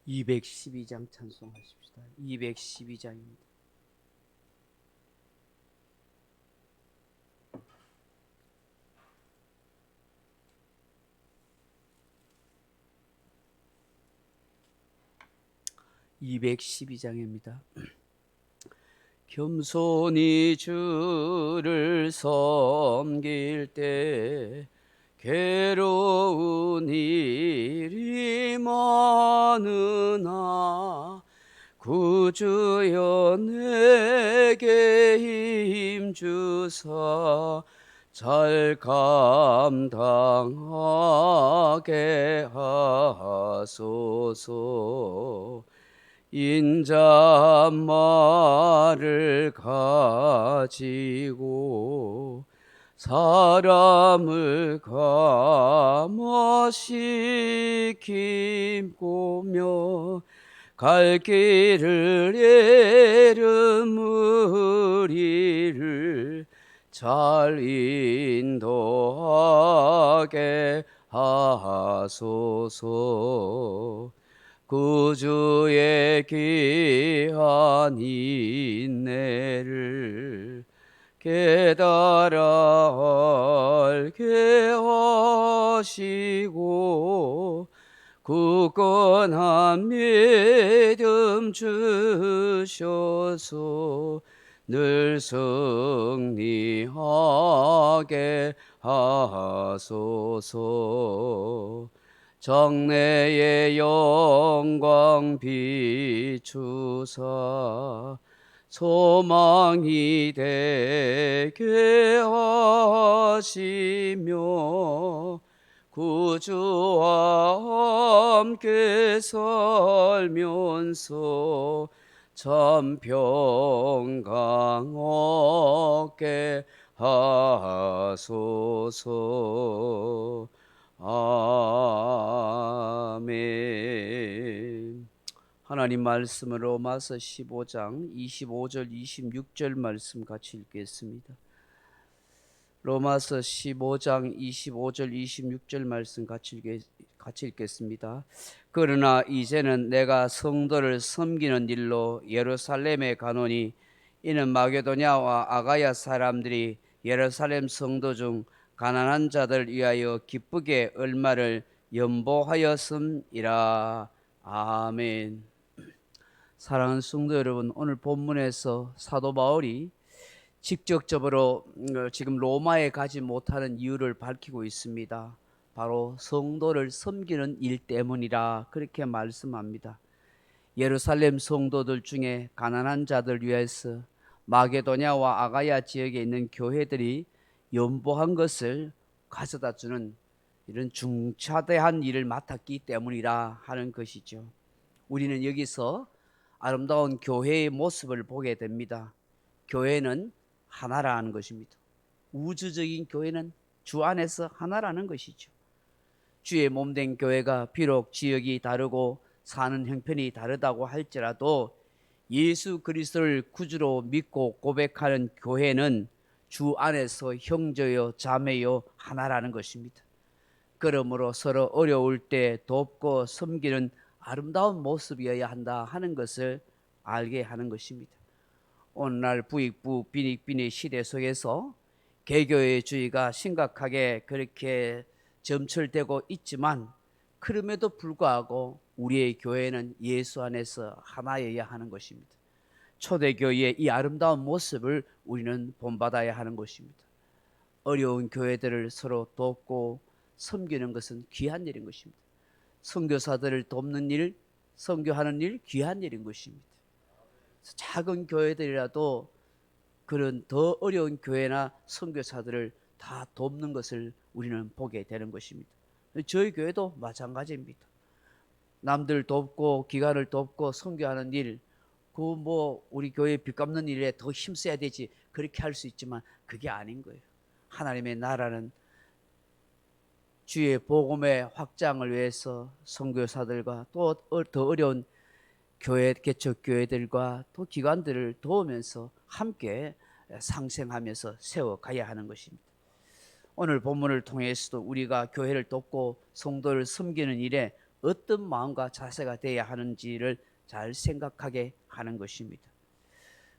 212장 찬송하십시다. 212장입니다. (212장입니다) 겸손히 주를 섬길 때 괴로운 일이 많으나 구주여 내게 힘주사 잘 감당하게 하소서. 인자말을 가지고 사람을 감화시키며 갈 길을 잃은 무리를 잘 인도하게 하소서. 구주의 귀한 인내를 깨달아 알게 하시고 굳건한 믿음 주셔서 늘 승리하게 하소서. 장래의 영광 비추사 소망이 되게 하시며 구주와 함께 살면서 참 평강 얻게 하소서. 아멘. 하나님 말씀을 로마서 15장 25절 26절 말씀 같이 읽겠습니다. 로마서 15장 25절 26절 말씀 같이 읽겠습니다. 그러나 이제는 내가 성도를 섬기는 일로 예루살렘에 가노니 이는 마게도냐와 아가야 사람들이 예루살렘 성도 중 가난한 자들 위하여 기쁘게 얼마를 연보하였음이라. 아멘. 사랑하는 성도 여러분, 오늘 본문에서 사도 바울이 직접적으로 지금 로마에 가지 못하는 이유를 밝히고 있습니다. 바로 성도를 섬기는 일 때문이라 그렇게 말씀합니다. 예루살렘 성도들 중에 가난한 자들 위해서 마게도냐와 아가야 지역에 있는 교회들이 연보한 것을 가져다 주는 이런 중차대한 일을 맡았기 때문이라 하는 것이죠. 우리는 여기서 아름다운 교회의 모습을 보게 됩니다. 교회는 하나라는 것입니다. 우주적인 교회는 주 안에서 하나라는 것이죠. 주의 몸된 교회가 비록 지역이 다르고 사는 형편이 다르다고 할지라도 예수 그리스도를 구주로 믿고 고백하는 교회는 주 안에서 형제요 자매요 하나라는 것입니다. 그러므로 서로 어려울 때 돕고 섬기는 아름다운 모습이어야 한다 하는 것을 알게 하는 것입니다. 오늘날 부익부 빈익빈의 시대 속에서 개교의 주의가 심각하게 그렇게 점철되고 있지만 그럼에도 불구하고 우리의 교회는 예수 안에서 하나여야 하는 것입니다. 초대교회의 이 아름다운 모습을 우리는 본받아야 하는 것입니다. 어려운 교회들을 서로 돕고 섬기는 것은 귀한 일인 것입니다. 선교사들을 돕는 일, 선교하는 일 귀한 일인 것입니다. 작은 교회들이라도 그런 더 어려운 교회나 선교사들을 다 돕는 것을 우리는 보게 되는 것입니다. 저희 교회도 마찬가지입니다. 남들 돕고 기관을 돕고 선교하는 일, 그 우리 교회 빚 갚는 일에 더 힘써야 되지 그렇게 할 수 있지만 그게 아닌 거예요. 하나님의 나라는 주의 복음의 확장을 위해서 선교사들과 또 더 어려운 교회 개척교회들과 또 기관들을 도우면서 함께 상생하면서 세워가야 하는 것입니다. 오늘 본문을 통해서도 우리가 교회를 돕고 성도를 섬기는 일에 어떤 마음과 자세가 되어야 하는지를 잘 생각하게 하는 것입니다.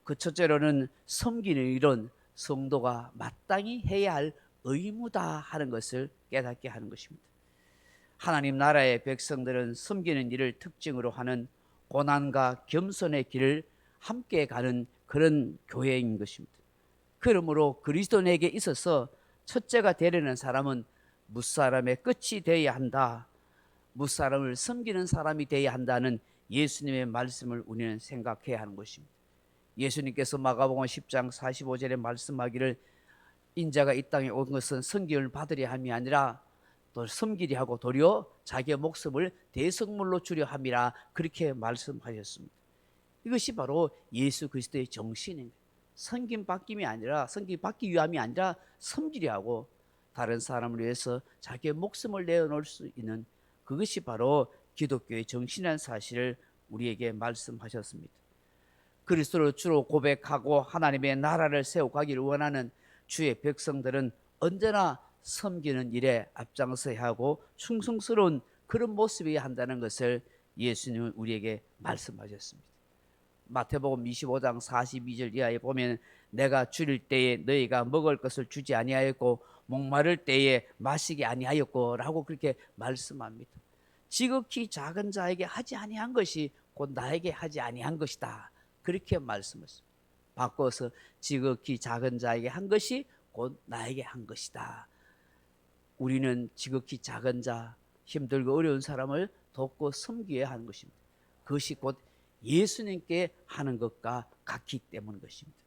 그 첫째로는 섬기는 일은 성도가 마땅히 해야 할 의무다 하는 것을 깨닫게 하는 것입니다. 하나님 나라의 백성들은 섬기는 일을 특징으로 하는 고난과 겸손의 길을 함께 가는 그런 교회인 것입니다. 그러므로 그리스도인에게 있어서 첫째가 되려는 사람은 무사람의 끝이 되어야 한다. 무사람을 섬기는 사람이 되어야 한다는 예수님의 말씀을 우리는 생각해야 하는 것입니다. 예수님께서 마가복음 10장 45절에 말씀하기를 인자가 이 땅에 온 것은 섬김을 받으려 함이 아니라 또 섬기려 하고 도리어 자기의 목숨을 대속물로 주려 함이라 그렇게 말씀하셨습니다. 이것이 바로 예수 그리스도의 정신입니다. 섬김 받김이 아니라 섬김 받기 위함이 아니라 섬기려 하고 다른 사람을 위해서 자기의 목숨을 내어놓을 수 있는 그것이 바로 기독교의 정신이라는 사실을 우리에게 말씀하셨습니다. 그리스도를 주로 고백하고 하나님의 나라를 세워가기를 원하는 주의 백성들은 언제나 섬기는 일에 앞장서야 하고 충성스러운 그런 모습이어야 한다는 것을 예수님은 우리에게 말씀하셨습니다. 마태복음 25장 42절 이하에 보면 내가 줄일 때에 너희가 먹을 것을 주지 아니하였고 목마를 때에 마시게 아니하였고 라고 그렇게 말씀합니다. 지극히 작은 자에게 하지 아니한 것이 곧 나에게 하지 아니한 것이다. 그렇게 말씀했습니다. 바꿔서 지극히 작은 자에게 한 것이 곧 나에게 한 것이다. 우리는 지극히 작은 자, 힘들고 어려운 사람을 돕고 섬겨야 하는 것입니다. 그것이 곧 예수님께 하는 것과 같기 때문인 것입니다.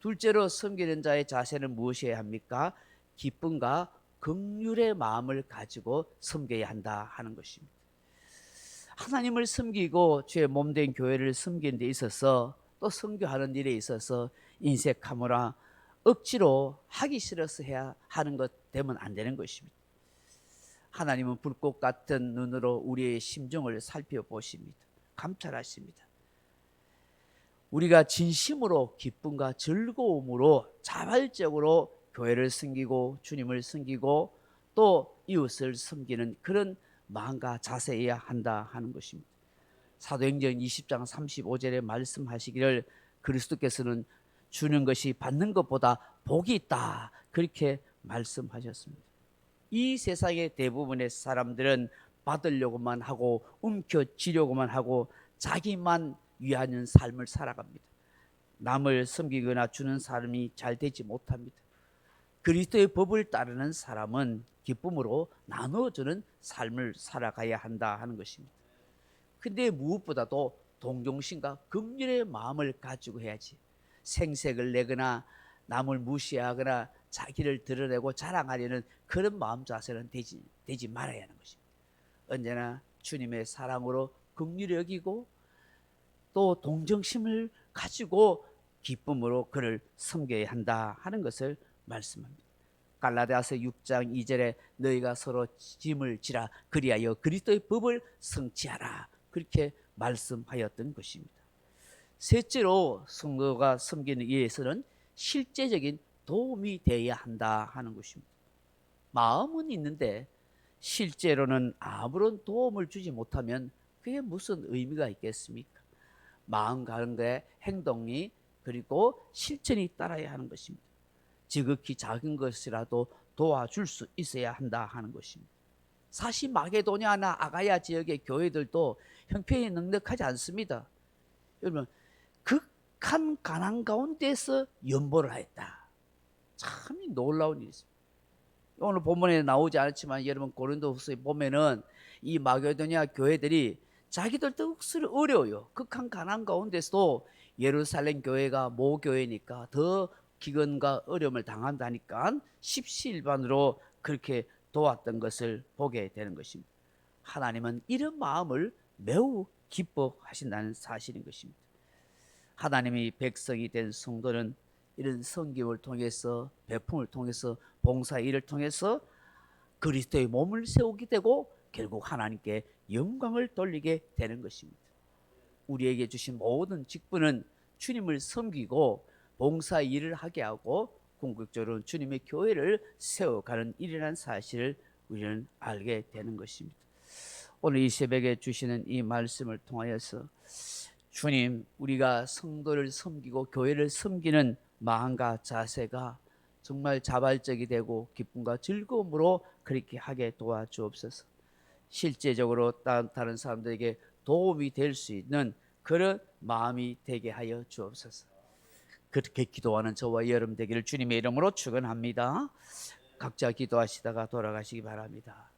둘째로 섬기는 자의 자세는 무엇이어야 합니까? 기쁨과 긍휼의 마음을 가지고 섬겨야 한다 하는 것입니다. 하나님을 섬기고 주의 몸된 교회를 섬기는 데 있어서 또 선교하는 일에 있어서 인색하므라 억지로 하기 싫어서 해야 하는 것 되면 안 되는 것입니다. 하나님은 불꽃 같은 눈으로 우리의 심정을 살펴보십니다. 감찰하십니다. 우리가 진심으로 기쁨과 즐거움으로 자발적으로 교회를 섬기고 주님을 섬기고 또 이웃을 섬기는 그런 마음과 자세여야 한다 하는 것입니다. 사도행전 20장 35절에 말씀하시기를 그리스도께서는 주는 것이 받는 것보다 복이 있다 그렇게 말씀하셨습니다. 이 세상의 대부분의 사람들은 받으려고만 하고 움켜쥐려고만 하고 자기만 위하는 삶을 살아갑니다. 남을 섬기거나 주는 삶이 잘 되지 못합니다. 그리스도의 법을 따르는 사람은 기쁨으로 나누어주는 삶을 살아가야 한다 하는 것입니다. 근데 무엇보다도 동정심과 긍휼의 마음을 가지고 해야지 생색을 내거나 남을 무시하거나 자기를 드러내고 자랑하려는 그런 마음 자세는 되지 말아야 하는 것입니다. 언제나 주님의 사랑으로 긍휼히 여기고 또 동정심을 가지고 기쁨으로 그를 섬겨야 한다 하는 것을 말씀합니다. 갈라디아서 6장 2절에 너희가 서로 짐을 지라 그리하여 그리스도의 법을 성취하라 그렇게 말씀하였던 것입니다. 셋째로 성도가 섬기는 일에서는 실제적인 도움이 되어야 한다 하는 것입니다. 마음은 있는데 실제로는 아무런 도움을 주지 못하면 그게 무슨 의미가 있겠습니까? 마음 가운데 행동이 그리고 실천이 따라야 하는 것입니다. 지극히 작은 것이라도 도와줄 수 있어야 한다 하는 것입니다. 사실 마게도냐나 아가야 지역의 교회들도 형편이 넉넉하지 않습니다. 여러분 극한 가난 가운데서 연보를 하였다. 참 놀라운 일이습니다. 오늘 본문에 나오지 않았지만 여러분 고린도후서에 보면은 이 마게도냐 교회들이 자기들도 억수로 어려워요. 극한 가난 가운데서도 예루살렘 교회가 모교회니까 더 기근과 어려움을 당한다니까 십시일반으로 그렇게 도왔던 것을 보게 되는 것입니다. 하나님은 이런 마음을 매우 기뻐하신다는 사실인 것입니다. 하나님이 백성이 된 성도는 이런 섬김을 통해서 배품을 통해서 봉사 일을 통해서 그리스도의 몸을 세우게 되고 결국 하나님께 영광을 돌리게 되는 것입니다. 우리에게 주신 모든 직분은 주님을 섬기고 봉사 일을 하게 하고 궁극적으로 주님의 교회를 세워가는 일이라는 사실을 우리는 알게 되는 것입니다. 오늘 이 새벽에 주시는 이 말씀을 통하여서 주님, 우리가 성도를 섬기고 교회를 섬기는 마음과 자세가 정말 자발적이 되고 기쁨과 즐거움으로 그렇게 하게 도와주옵소서. 실제적으로 다른 사람들에게 도움이 될 수 있는 그런 마음이 되게 하여 주옵소서. 그렇게 기도하는 저와 여러분 되기를 주님의 이름으로 축원합니다. 각자 기도하시다가 돌아가시기 바랍니다.